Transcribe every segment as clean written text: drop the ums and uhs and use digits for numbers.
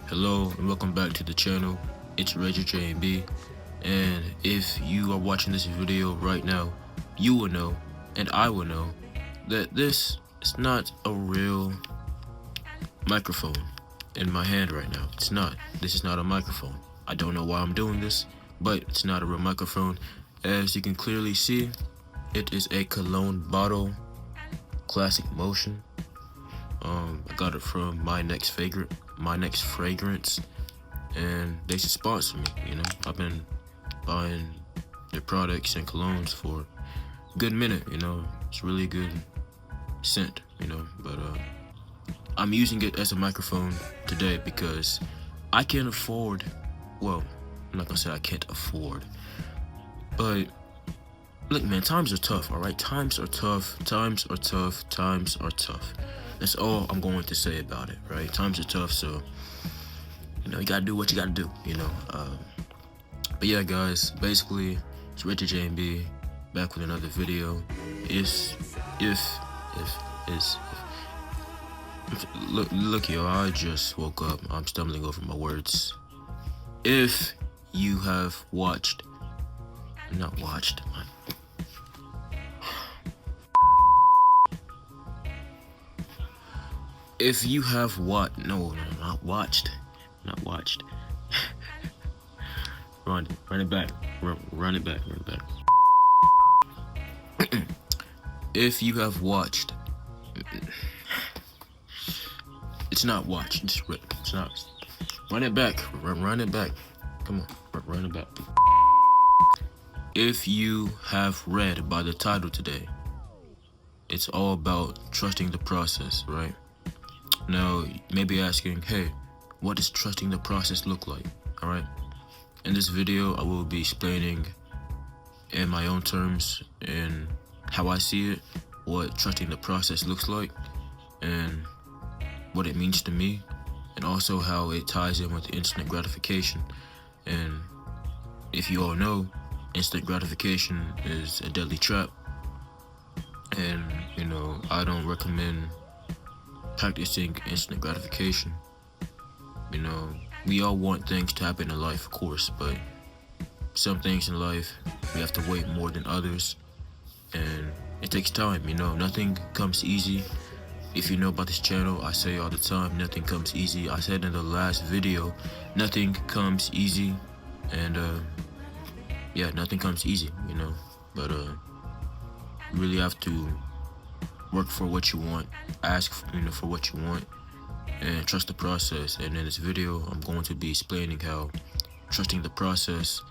Hello and welcome back to the channel. It's Reggie J&B, and if you are watching this video right now, you will know and I will know that this is not a real microphone in my hand right now. It's not. This is not a microphone. I don't know why I'm doing this, but it's not a real microphone. As you can clearly see, it is a cologne bottle, Classic Motion. I got it from My Next Fragrance, and they should sponsor me. I've been buying their products and colognes for a good minute. It's really good scent. But I'm using it as a microphone today because I can't afford. Well, I'm not gonna say I can't afford, but look, man, times are tough. All right, times are tough. That's all I'm going to say about it, right? Times are tough, so you gotta do what you gotta do, But yeah, guys, basically, it's Richard J&B back with another video. Look, yo, I just woke up. I'm stumbling over my words. If you have If you have not watched. Run it back. If you have watched, it's not watched. It's not. Run it back. Run it back. Come on, run it back. If you have read by the title today, it's all about trusting the process, right? Now, you may be asking, hey, what does trusting the process look like? All right. In this video, I will be explaining in my own terms and how I see it, what trusting the process looks like and what it means to me, and also how it ties in with instant gratification. And if you all know, instant gratification is a deadly trap. And, I don't recommend practicing instant gratification. We all want things to happen in life, of course, but some things in life we have to wait more than others, and it takes time. Nothing comes easy. If you know about this channel, I say all the time, nothing comes easy. I said in the last video, nothing comes easy, and yeah, nothing comes easy, but you really have to work for what you want, ask for what you want, and trust the process. And in this video, I'm going to be explaining how trusting the process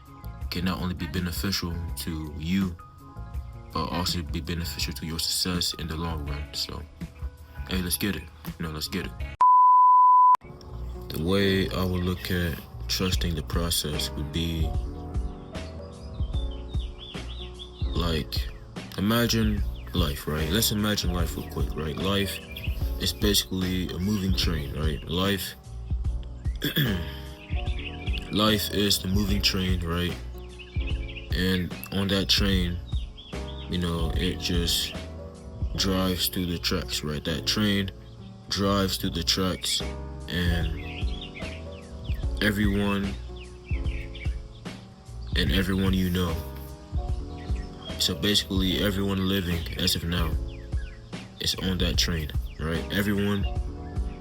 can not only be beneficial to you, but also be beneficial to your success in the long run. So, hey, let's get it. Let's get it. The way I would look at trusting the process would be like, imagine life, right? Let's imagine life real quick, right? Life is basically a moving train, right? Life is the moving train, right? And on that train, it just drives through the tracks, right? That train drives through the tracks, and everyone so basically everyone living as of now is on that train, right? Everyone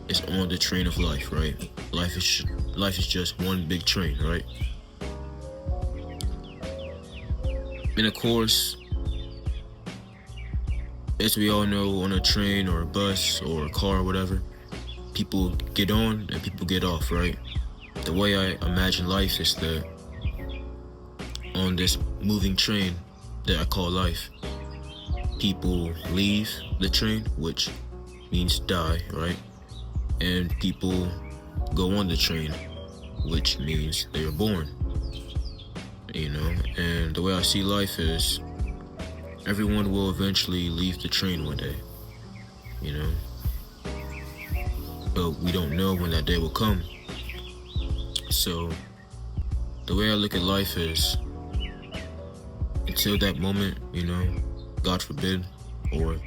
is on the train of life, right? Life is just one big train, right? And of course, as we all know, on a train or a bus or a car or whatever, people get on and people get off, right? The way I imagine life is that on this moving train that I call life, people leave the train, which means die, right? And people go on the train, which means they are born, And the way I see life is everyone will eventually leave the train one day, But we don't know when that day will come. So the way I look at life is, until that moment, God forbid, or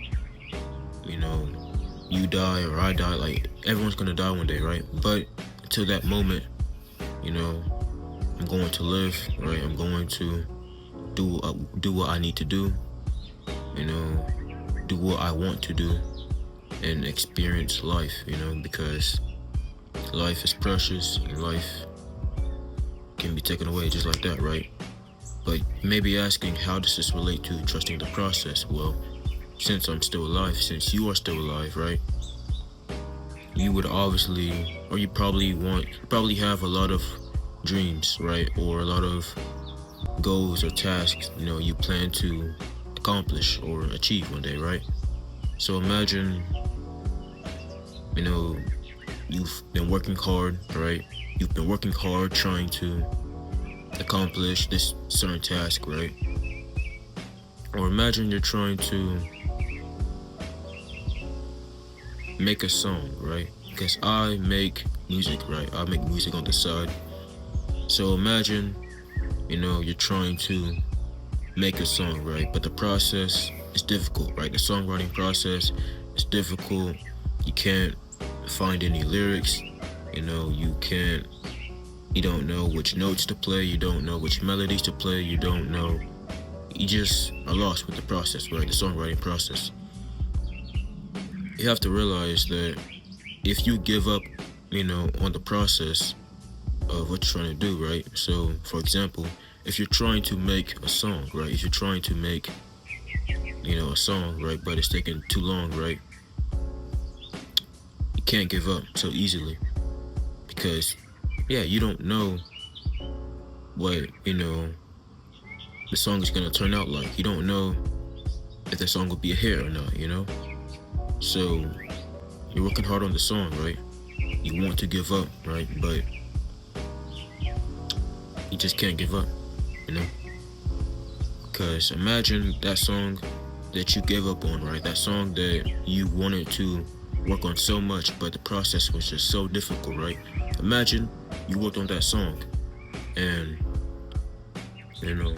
you die or I die, like everyone's gonna die one day, right? But until that moment, you know, I'm going to live, right? I'm going to do what I need to do, you know, do what I want to do, and experience life, you know, because life is precious and life can be taken away just like that, right? But you may be asking, how does this relate to trusting the process? Well, since I'm still alive, since you are still alive, right? You would obviously, or you probably have a lot of dreams, right? Or a lot of goals or tasks, you know, you plan to accomplish or achieve one day, right? So imagine, you know, you've been working hard, right? You've been working hard trying to accomplish this certain task, right? Or imagine you're trying to make a song, right? Because I make music, right? I make music on the side. So imagine, you know, you're trying to make a song, right? But the process is difficult, right? The songwriting process is difficult. You can't find any lyrics, you know, you don't know which notes to play, you don't know which melodies to play, you just are lost with the process, right? The songwriting process. You have to realize that if you give up, you know, on the process of what you're trying to do, right? So, for example, if you're trying to make a song, right? If you're trying to make, you know, a song, right? But it's taking too long, right? You can't give up so easily because, yeah, you don't know what, you know, the song is gonna turn out like. You don't know if the song will be a hit or not, you know? So, you're working hard on the song, right? You want to give up, right? But you just can't give up, you know? Because imagine that song that you gave up on, right? That song that you wanted to work on so much, but the process was just so difficult, right? Imagine you worked on that song and, you know,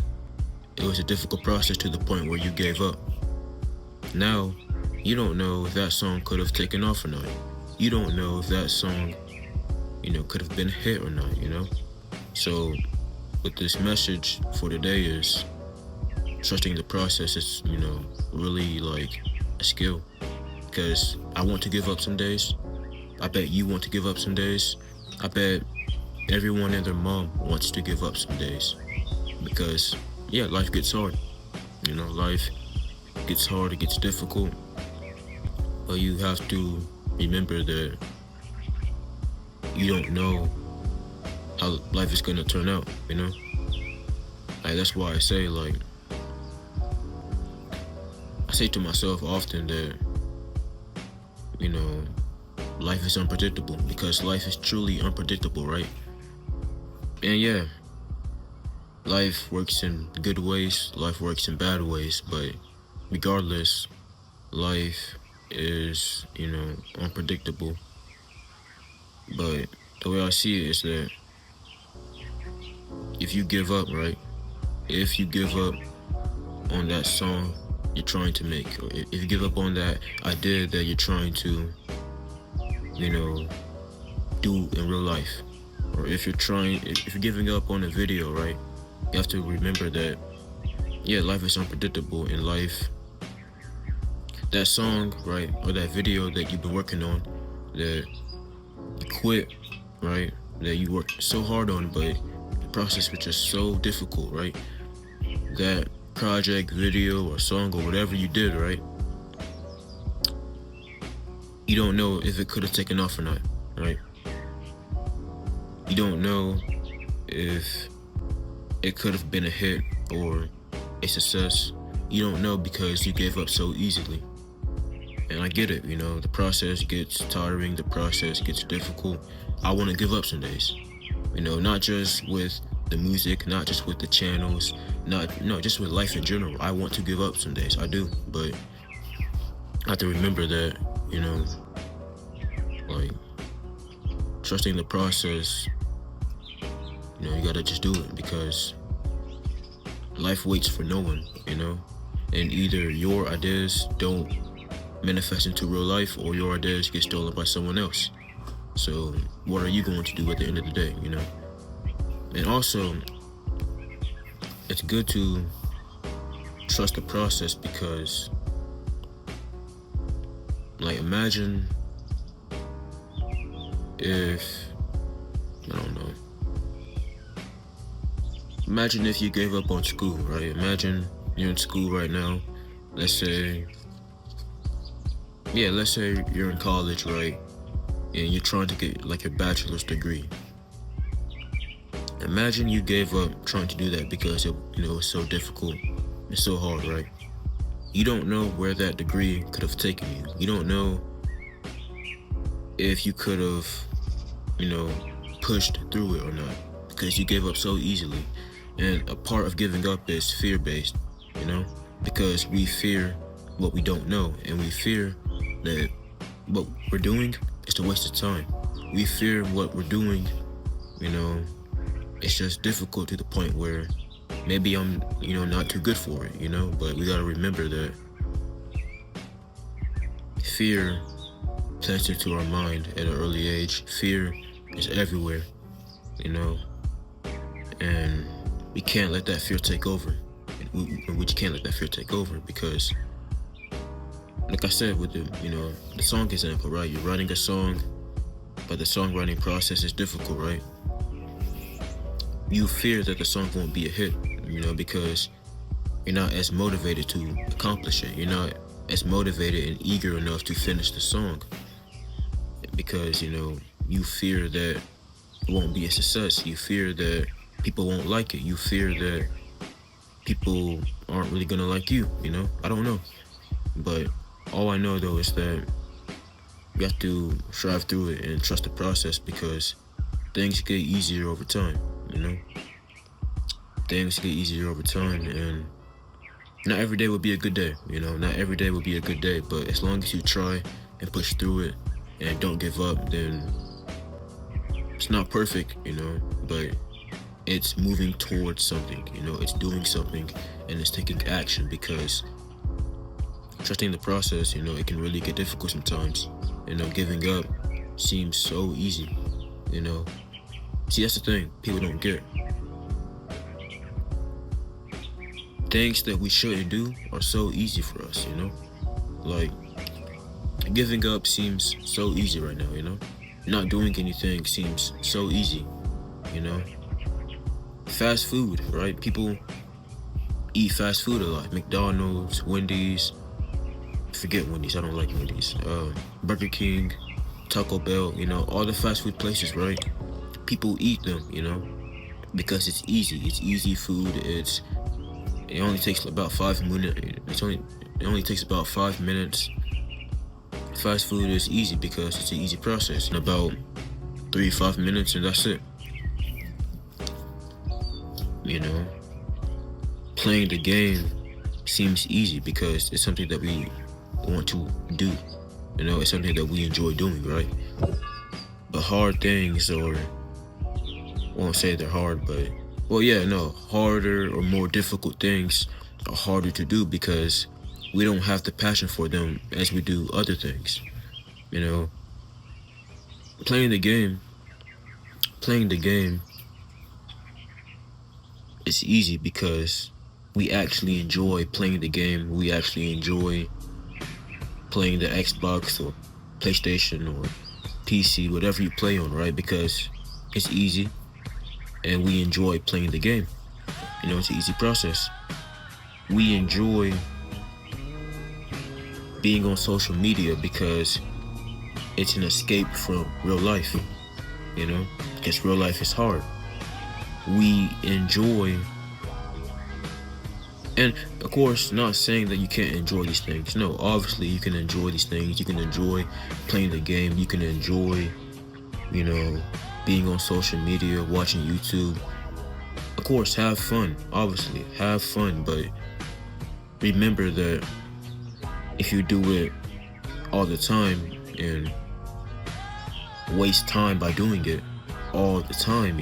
it was a difficult process to the point where you gave up. Now, you don't know if that song could have taken off or not. You don't know if that song, you know, could have been a hit or not, you know? So, what this message for today is, trusting the process is, you know, really like a skill. Because I want to give up some days. I bet you want to give up some days. I bet everyone and their mom wants to give up some days. Because, yeah, life gets hard. You know, life gets hard, it gets difficult. But you have to remember that you don't know how life is gonna turn out, you know? Like, that's why I say to myself often that, you know, life is unpredictable because life is truly unpredictable, right? And yeah, life works in good ways, life works in bad ways, but regardless, life is, you know, unpredictable. But the way I see it is that if you give up, right? If you give up on that song you're trying to make, or if you give up on that idea that you're trying to, you know, do in real life, or if you're giving up on a video, right? You have to remember that, yeah, life is unpredictable in life. That song, right, or that video that you've been working on, that you quit, right, that you worked so hard on, but the process was just so difficult, right? That project, video, or song, or whatever you did, right? You don't know if it could have taken off or not, right? You don't know if it could have been a hit or a success. You don't know because you gave up so easily. And I get it, you know, the process gets tiring, the process gets difficult. I want to give up some days, you know, not just with the music, not just with the channels, just with life in general. I want to give up some days, I do, but I have to remember that, you know, like, trusting the process, you know, you gotta just do it because life waits for no one, you know, and either your ideas don't manifest into real life, or your ideas get stolen by someone else. So what are you going to do at the end of the day, you know? And also, it's good to trust the process, because like, imagine if, I don't know, imagine if you gave up on school, right? Imagine you're in school right now. Let's say you're in college, right? And you're trying to get like your bachelor's degree. Imagine you gave up trying to do that because it's so difficult. It's so hard, right? You don't know where that degree could have taken you. You don't know if you could have, pushed through it or not, because you gave up so easily. And a part of giving up is fear-based, because we fear what we don't know, and we fear that what we're doing is a waste of time. We fear what we're doing, it's just difficult to the point where maybe I'm, not too good for it, but we gotta remember that fear plants into our mind at an early age. Fear is everywhere, and we can't let that fear take over. We just can't let that fear take over, because like I said with the song example, right? You're writing a song, but the songwriting process is difficult, right? You fear that the song won't be a hit, because you're not as motivated to accomplish it. You're not as motivated and eager enough to finish the song, because you fear that it won't be a success. You fear that people won't like it. You fear that people aren't really gonna like you. I don't know, but all I know though is that you have to strive through it and trust the process, because things get easier over time. Things get easier over time, and not every day will be a good day. Not every day will be a good day, but as long as you try and push through it and don't give up, then it's not perfect, but it's moving towards something. It's doing something, and it's taking action, because trusting the process, it can really get difficult sometimes. Giving up seems so easy. See, that's the thing people don't get. Things that we shouldn't do are so easy for us, like giving up seems so easy right now. Not doing anything seems so easy. Fast food, right? People eat fast food a lot. McDonald's, Wendy's, forget Wendy's, I don't like Wendy's. Burger King, Taco Bell, all the fast food places, right? People eat them, because it's easy. It's easy food. It only takes about 5 minutes. It only takes about 5 minutes. Fast food is easy because it's an easy process. In about 3-5 minutes, and that's it. Playing the game seems easy because it's something that we want to do. It's something that we enjoy doing, right? But hard things, or I won't say they're hard, but harder or more difficult things are harder to do because we don't have the passion for them as we do other things. Playing the game is easy because we actually enjoy playing the game. We actually enjoy playing the Xbox or PlayStation or PC, whatever you play on, right? Because it's easy and we enjoy playing the game. It's an easy process. We enjoy being on social media because it's an escape from real life, because real life is hard. We enjoy, and of course, not saying that you can't enjoy these things. No, obviously you can enjoy these things. You can enjoy playing the game. You can enjoy, being on social media, watching YouTube. Of course, have fun. Obviously, have fun, but remember that if you do it all the time and waste time by doing it all the time,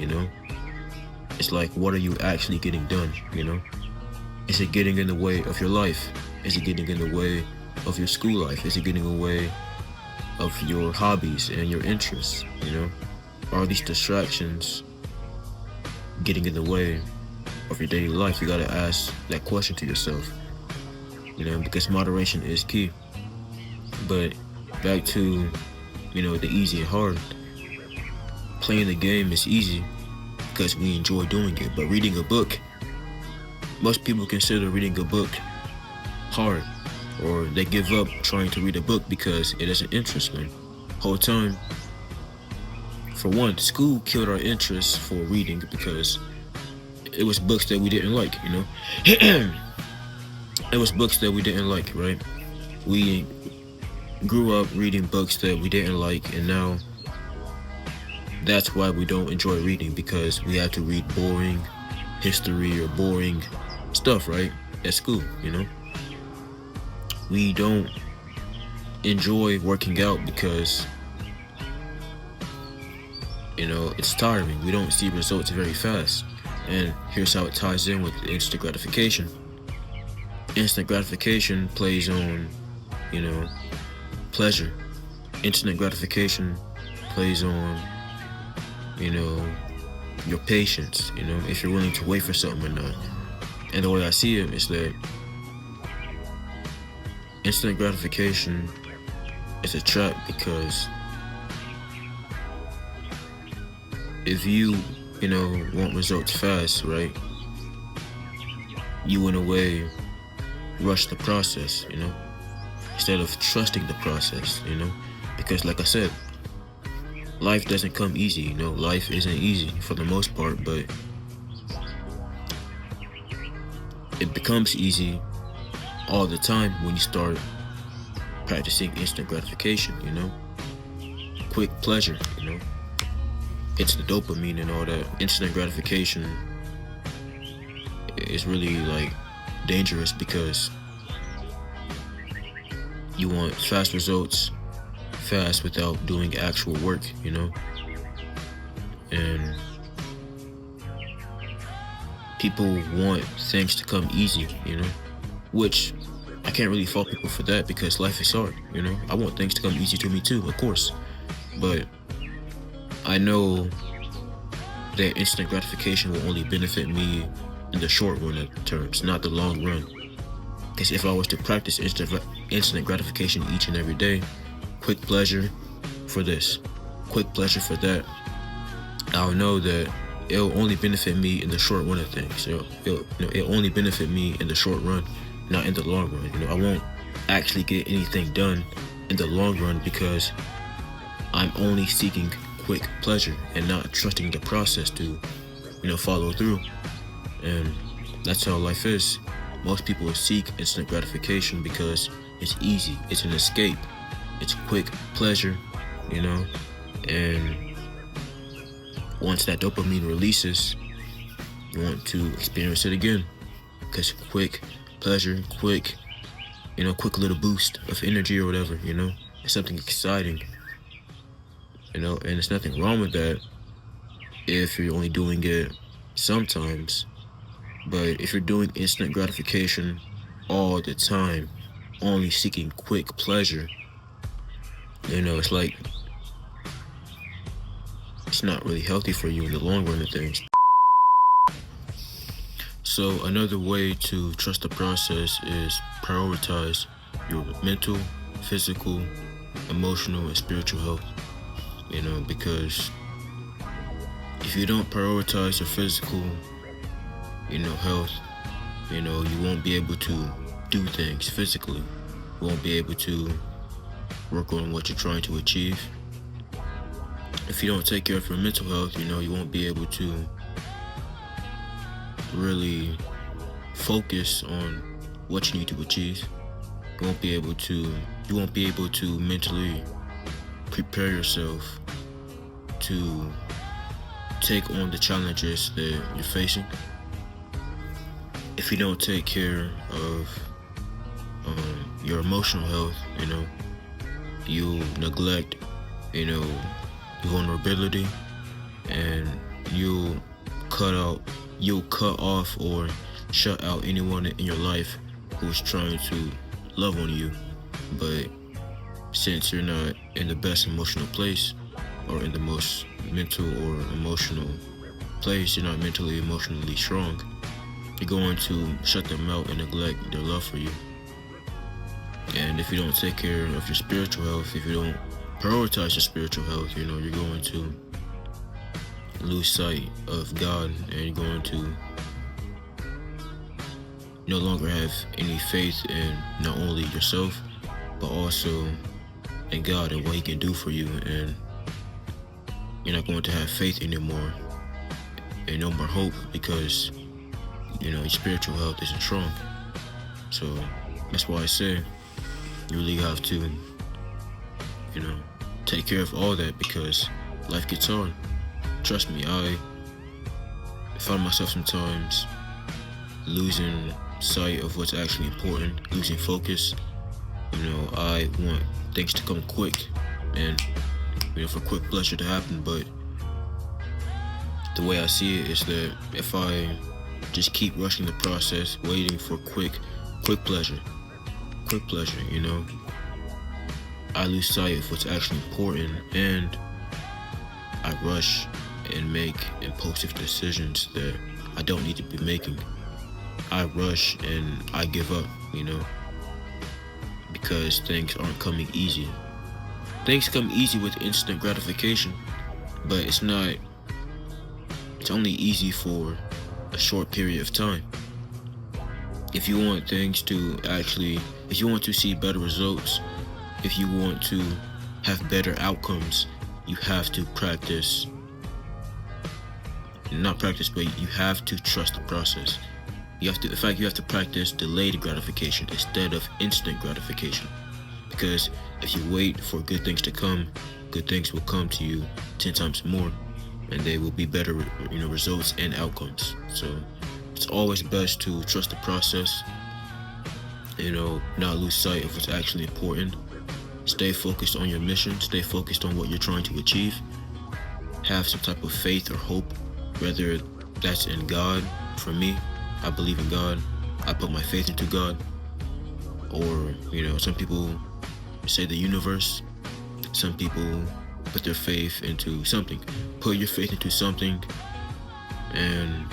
it's like, what are you actually getting done? Is it getting in the way of your life? Is it getting in the way of your school life? Is it getting away of your hobbies and your interests? Are these distractions getting in the way of your daily life? You gotta ask that question to yourself, because moderation is key. But back to, the easy and hard. Playing the game is easy because we enjoy doing it, but reading a book, most people consider reading a book hard, or they give up trying to read a book because it doesn't interest them. Whole time, for one, school killed our interest for reading because it was books that we didn't like, It was books that we didn't like, right? We grew up reading books that we didn't like, and now that's why we don't enjoy reading, because we have to read boring history or boring stuff, right? At school, We don't enjoy working out because, it's tiring. We don't see results very fast. And here's how it ties in with instant gratification. Instant gratification plays on, pleasure. Instant gratification plays on, your patience, if you're willing to wait for something or not. And the way I see it is that instant gratification is a trap, because if you, want results fast, right, you in a way rush the process, instead of trusting the process, because like I said, life doesn't come easy, life isn't easy for the most part, but it becomes easy all the time when you start practicing instant gratification, quick pleasure, it's the dopamine and all that. Instant gratification is really dangerous, because you want fast results fast without doing actual work, and people want things to come easy, which I can't really fault people for that, because life is hard, I want things to come easy to me too, of course, but I know that instant gratification will only benefit me in the short run of terms, not the long run. Because if I was to practice instant gratification each and every day, quick pleasure for this, quick pleasure for that, I'll know that it'll only benefit me in the short run of things. It'll only benefit me in the short run, not in the long run. I won't actually get anything done in the long run, because I'm only seeking quick pleasure and not trusting the process to, follow through. And that's how life is. Most people seek instant gratification because it's easy, it's an escape, it's quick pleasure, and once that dopamine releases, you want to experience it again, because quick pleasure, quick little boost of energy or whatever, it's something exciting, and there's nothing wrong with that if you're only doing it sometimes. But if you're doing instant gratification all the time, only seeking quick pleasure, it's like, it's not really healthy for you in the long run of things. So another way to trust the process is prioritize your mental, physical, emotional, and spiritual health. Because if you don't prioritize your physical, health, you won't be able to do things physically. You won't be able to work on what you're trying to achieve. If you don't take care of your mental health, you won't be able to really focus on what you need to achieve. You won't be able to mentally prepare yourself to take on the challenges that you're facing. If you don't take care of your emotional health, you'll neglect, vulnerability, and you'll cut off or shut out anyone in your life who's trying to love on you, But since you're not in the best emotional place, or in the most mental or emotional place, you're not mentally, emotionally strong, you're going to shut them out and neglect their love for you. And if you don't take care of your spiritual health, if you don't prioritize your spiritual health, you're going to lose sight of God, and you're going to no longer have any faith in not only yourself, but also in God and what He can do for you. And you're not going to have faith anymore and no more hope, because your spiritual health isn't strong. So that's why I say you really have to take care of all that, because life gets hard. Trust me, I find myself sometimes losing sight of what's actually important, losing focus. I want things to come quick and for quick pleasure to happen, but the way I see it is that if I just keep rushing the process, waiting for quick pleasure, I lose sight of what's actually important, and I rush and make impulsive decisions that I don't need to be making. I rush and I give up, because things aren't coming easy. Things come easy with instant gratification, but it's only easy for a short period of time. If you want if you want to see better results, if you want to have better outcomes, you have to but you have to trust the process. You have to practice delayed gratification instead of instant gratification. Because if you wait for good things to come, good things will come to you 10 times more, and they will be better, results and outcomes. So it's always best to trust the process, not lose sight of what's actually important. Stay focused on your mission, stay focused on what you're trying to achieve. Have some type of faith or hope, whether that's in God. For me, I believe in God. I put my faith into God. Or, some people say the universe. Some people put their faith into something. Put your faith into something and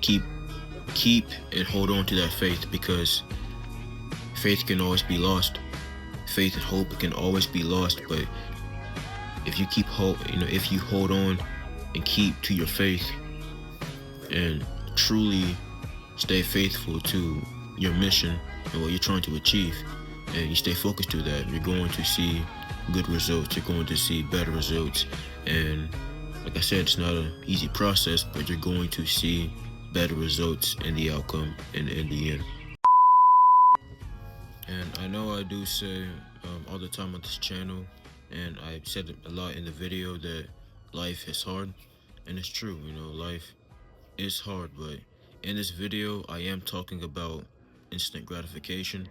keep and hold on to that faith, because faith can always be lost. Faith and hope can always be lost, but if you if you hold on and keep to your faith and truly stay faithful to your mission and what you're trying to achieve, and you stay focused to that, you're going to see good results. You're going to see better results. And like I said, it's not an easy process, but you're going to see better results in the outcome and in the end. And I know I do say all the time on this channel, and I said it a lot in the video, that life is hard, and it's true. Life is hard, but in this video I am talking about instant gratification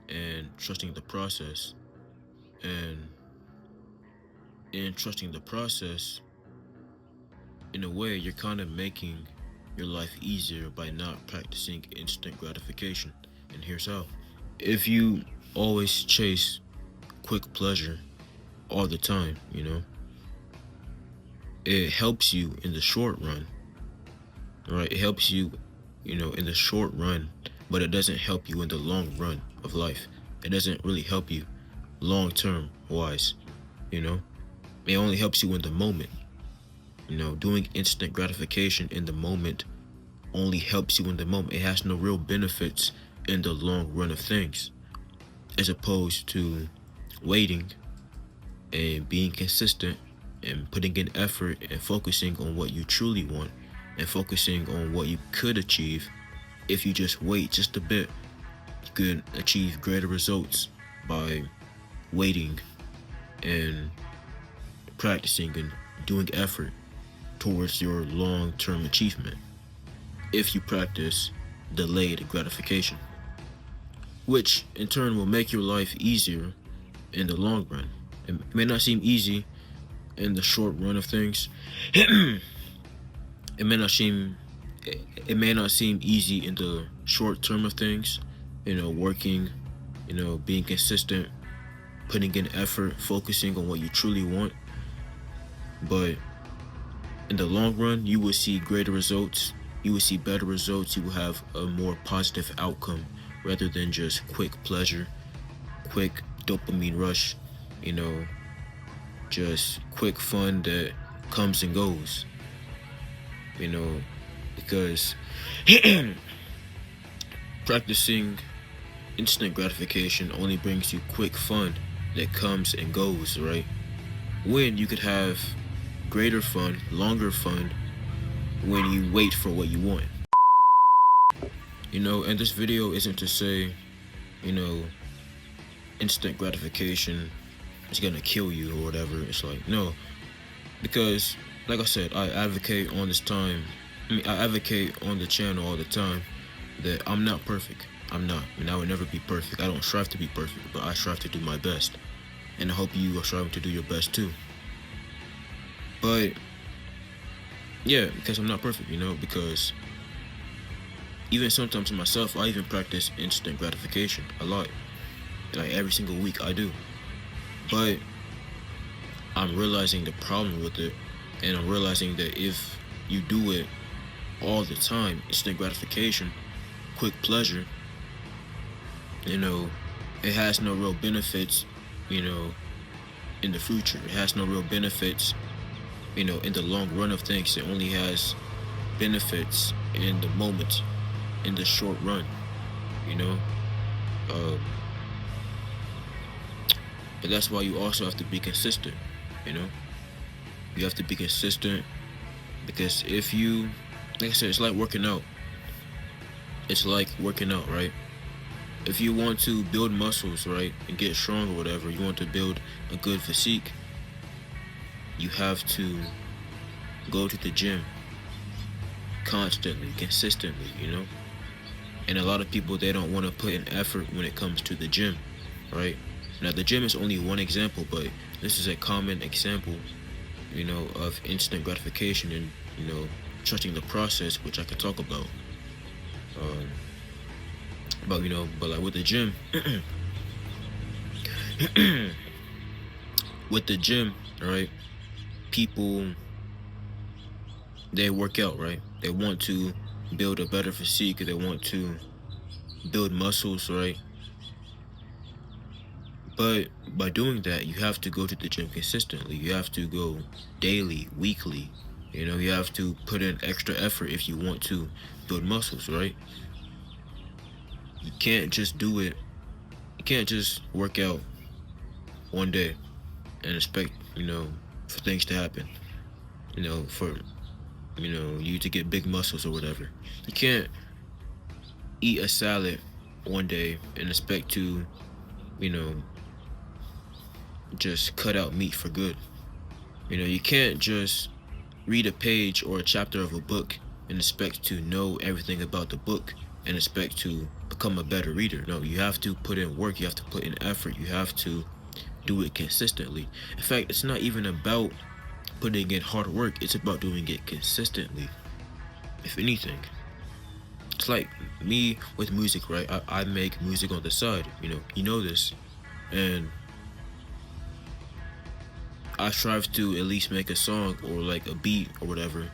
and trusting the process. And in trusting the process, in a way, you're kind of making your life easier by not practicing instant gratification. And here's how. If you always chase quick pleasure all the time, it helps you in the short run, right? It helps you, in the short run, but it doesn't help you in the long run of life. It doesn't really help you long-term wise, It only helps you in the moment. Doing instant gratification in the moment only helps you in the moment. It has no real benefits in the long run of things, as opposed to waiting and being consistent and putting in effort and focusing on what you truly want and focusing on what you could achieve. If you just wait just a bit, you could achieve greater results by waiting and practicing and doing effort towards your long-term achievement. If you practice delayed gratification, which in turn will make your life easier in the long run. It may not seem easy in the short run of things. It may not seem easy in the short term of things, working, being consistent, putting in effort, focusing on what you truly want. But in the long run, you will see greater results. You will see better results. You will have a more positive outcome rather than just quick pleasure, quick dopamine rush, you know, just quick fun that comes and goes, because practicing instant gratification only brings you quick fun that comes and goes, right? When you could have greater fun, longer fun, when you wait for what you want. And this video isn't to say, instant gratification is gonna kill you or whatever. It's like, no, because like I said, I advocate on the channel all the time that I'm not perfect. I'm not, and I will never be perfect. I don't strive to be perfect, but I strive to do my best. And I hope you are striving to do your best too. But yeah, because I'm not perfect, because even sometimes myself, I even practice instant gratification a lot. Like every single week I do. But I'm realizing the problem with it, and I'm realizing that if you do it all the time, instant gratification, quick pleasure, it has no real benefits, in the future. It has no real benefits, in the long run of things. It only has benefits in the moment, in the short run, But that's why you also have to be consistent, You have to be consistent, because if you, like I said, it's like working out. It's like working out, right? If you want to build muscles, right, and get strong or whatever, you want to build a good physique, you have to go to the gym constantly, consistently, And a lot of people, they don't want to put in effort when it comes to the gym, right? Now, the gym is only one example, but this is a common example, of instant gratification and, trusting the process, which I could talk about. But like with the gym, right? People, they work out, right? They want to build a better physique. They want to build muscles, right? But by doing that, you have to go to the gym consistently. You have to go daily, weekly. You have to put in extra effort if you want to build muscles, right? You can't just do it. You can't just work out one day and expect, for things to happen. For, you to get big muscles or whatever. You can't eat a salad one day and expect to, just cut out meat for good. You can't just read a page or a chapter of a book and expect to know everything about the book and expect to become a better reader. No, you have to put in work. You have to put in effort. You have to do it consistently. In fact, it's not even about putting in hard work. It's about doing it consistently. If anything, it's like me with music, right? I make music on the side, you know this, and I strive to at least make a song or like a beat or whatever,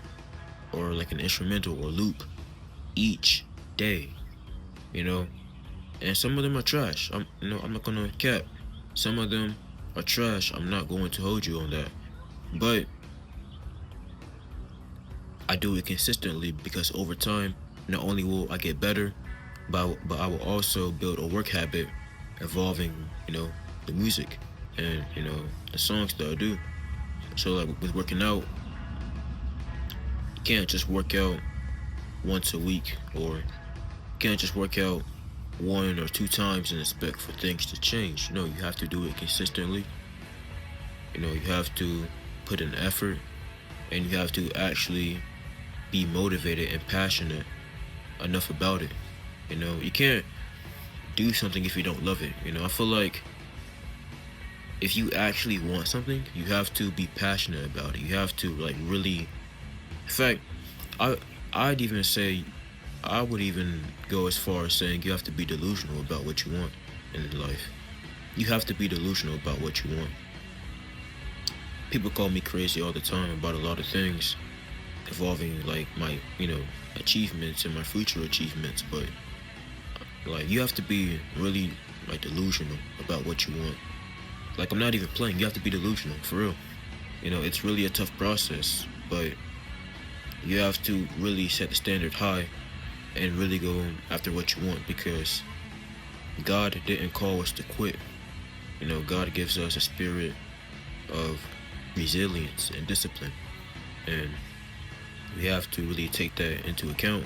or like an instrumental or loop each day, and some of them are trash. I'm not gonna cap. Some of them are trash. I'm not going to hold you on that, but I do it consistently because over time, not only will I get better, but I will also build a work habit involving, the music and, the songs that I do. So like with working out, you can't just work out once a week, or you can't just work out 1 or 2 times and expect for things to change. No, you have to do it consistently. You have to put in effort, and you have to actually be motivated and passionate enough about it. You can't do something if you don't love it. I feel like if you actually want something, you have to be passionate about it. You have to like really, in fact, I'd even say I would even go as far as saying you have to be delusional about what you want in life. You have to be delusional about what you want. People call me crazy all the time about a lot of things involving like my, achievements and my future achievements, but like you have to be really like delusional about what you want. Like I'm not even playing, you have to be delusional, for real. It's really a tough process, but you have to really set the standard high and really go after what you want, because God didn't call us to quit. God gives us a spirit of resilience and discipline, and we have to really take that into account.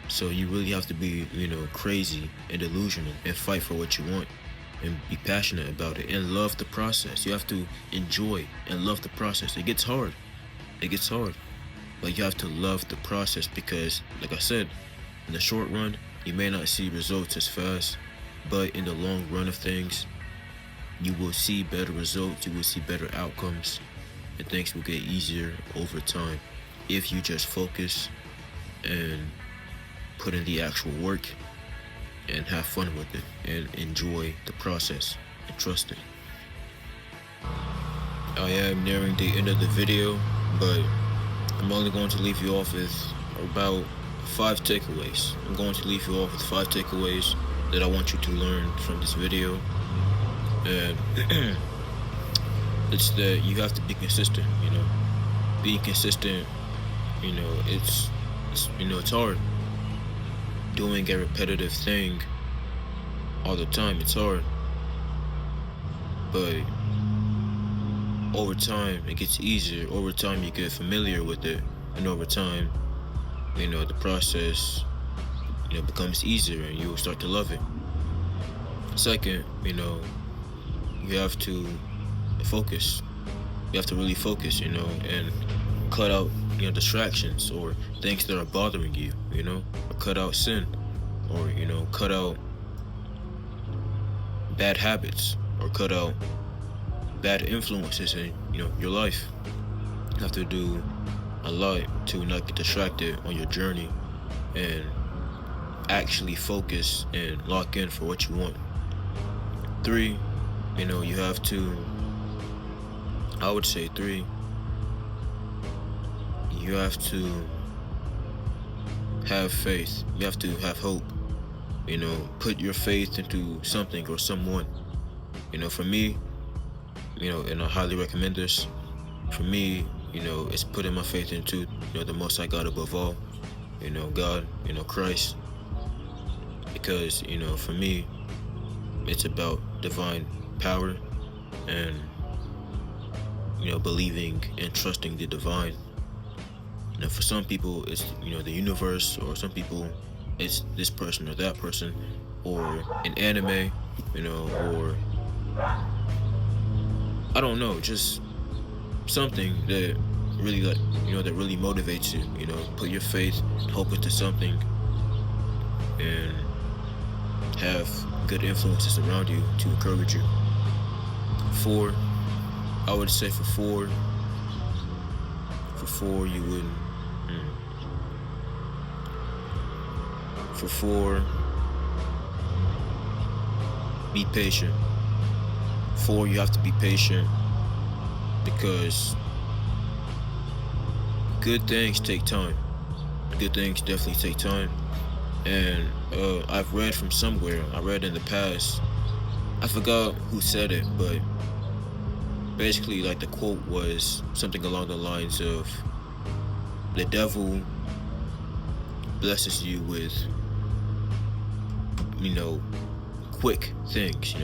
So you really have to be, crazy and delusional and fight for what you want and be passionate about it and love the process. You have to enjoy and love the process. It gets hard. But you have to love the process, because, like I said, in the short run, you may not see results as fast, but in the long run of things, you will see better results, you will see better outcomes, and things will get easier over time if you just focus and put in the actual work and have fun with it and enjoy the process and trust it. I am nearing the end of the video, but I'm only going to leave you off with about 5 takeaways. I'm going to leave you off with 5 takeaways that I want you to learn from this video. And it's that you have to be consistent, Being consistent, it's hard. Doing a repetitive thing all the time, it's hard. But over time, it gets easier. Over time, you get familiar with it. And over time, the process, becomes easier and you will start to love it. Second, you have to focus. You have to really focus, and cut out, distractions or things that are bothering you, or cut out sin, or, cut out bad habits, or cut out bad influences in, your life. You have to do a lot to not get distracted on your journey and actually focus and lock in for what you want. 3, you have to, I would say 3, you have to have faith. You have to have hope. Put your faith into something or someone. For me, and I highly recommend this. For me, it's putting my faith into, the Most High God above all. God, Christ. Because, for me, it's about divine power and, believing and trusting the divine. For some people, it's, the universe, or some people, it's this person or that person, or an anime, or I don't know, just something that really, that really motivates you, put your faith and hope into something and have good influences around you to encourage you. 4, I would say for 4, you would, for 4, be patient. 4, you have to be patient, because good things take time. Good things definitely take time. And I've read from somewhere, I read in the past, I forgot who said it, but basically, like, the quote was something along the lines of, the devil blesses you with, quick things.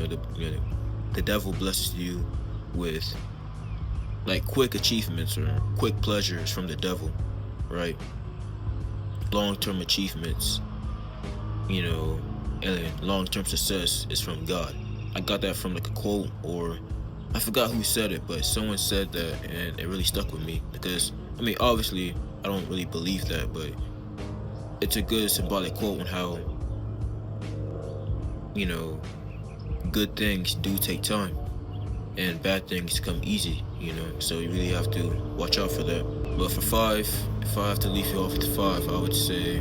The devil blesses you with, like, quick achievements or quick pleasures from the devil, right? Long-term achievements, and long-term success is from God. I got that from, like, a quote, or I forgot who said it, but someone said that, and it really stuck with me, because, obviously, I don't really believe that, but it's a good symbolic quote on how, good things do take time, and bad things come easy, so you really have to watch out for that. But for 5, if I have to leave you off with 5, I would say,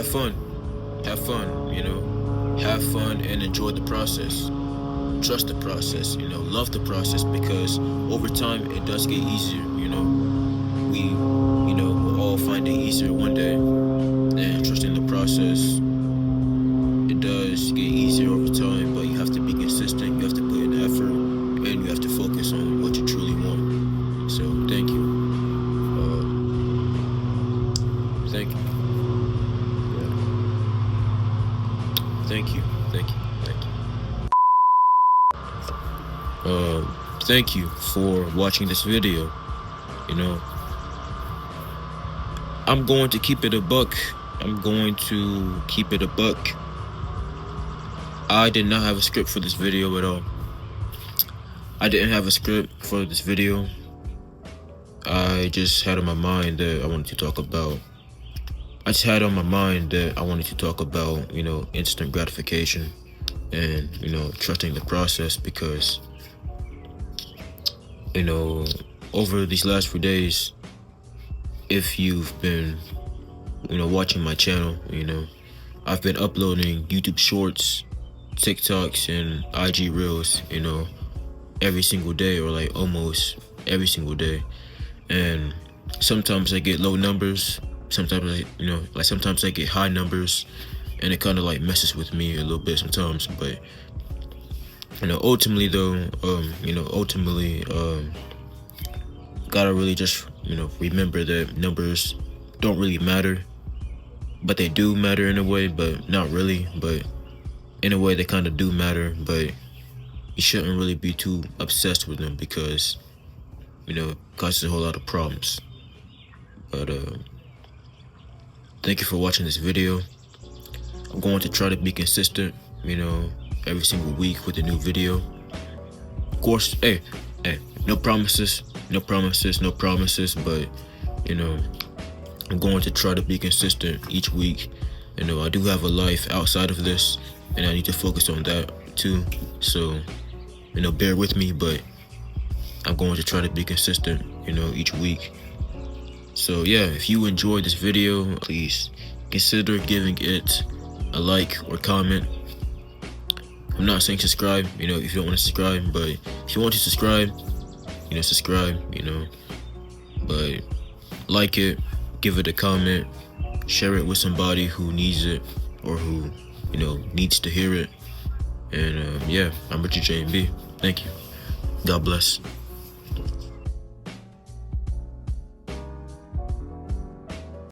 have fun. Have fun, have fun and enjoy the process. Trust the process, love the process, because over time it does get easier, we'll all find it easier one day. And trusting the process, it does get easier over time, but you have to be consistent, you have to put in effort, and you have to focus on what you truly want. So thank you. Thank you. Yeah. Thank you. Thank you for watching this video. I'm going to keep it a buck. I did not have a script for this video at all. I didn't have a script for this video. I just had on my mind that I wanted to talk about instant gratification and, trusting the process, because, over these last few days, if you've been, watching my channel, I've been uploading YouTube Shorts, TikToks, and IG Reels, every single day, or like almost every single day. And sometimes I get low numbers, sometimes I get high numbers, and it kind of like messes with me a little bit sometimes. But ultimately though, gotta really just remember that numbers don't really matter, but they do matter in a way, but not really. But in a way they kind of do matter, but you shouldn't really be too obsessed with them, because it causes a whole lot of problems. But thank you for watching this video. I'm going to try to be consistent, every single week with a new video. Of course, hey, no promises, but I'm going to try to be consistent each week. I do have a life outside of this, and I need to focus on that too. So, bear with me, but I'm going to try to be consistent, each week. So yeah, if you enjoyed this video, please consider giving it a like or comment. I'm not saying subscribe, if you don't want to subscribe, but if you want to subscribe, subscribe, but like it, give it a comment, share it with somebody who needs it, or who, needs to hear it. And yeah, I'm Richard J&B. Thank you. God bless.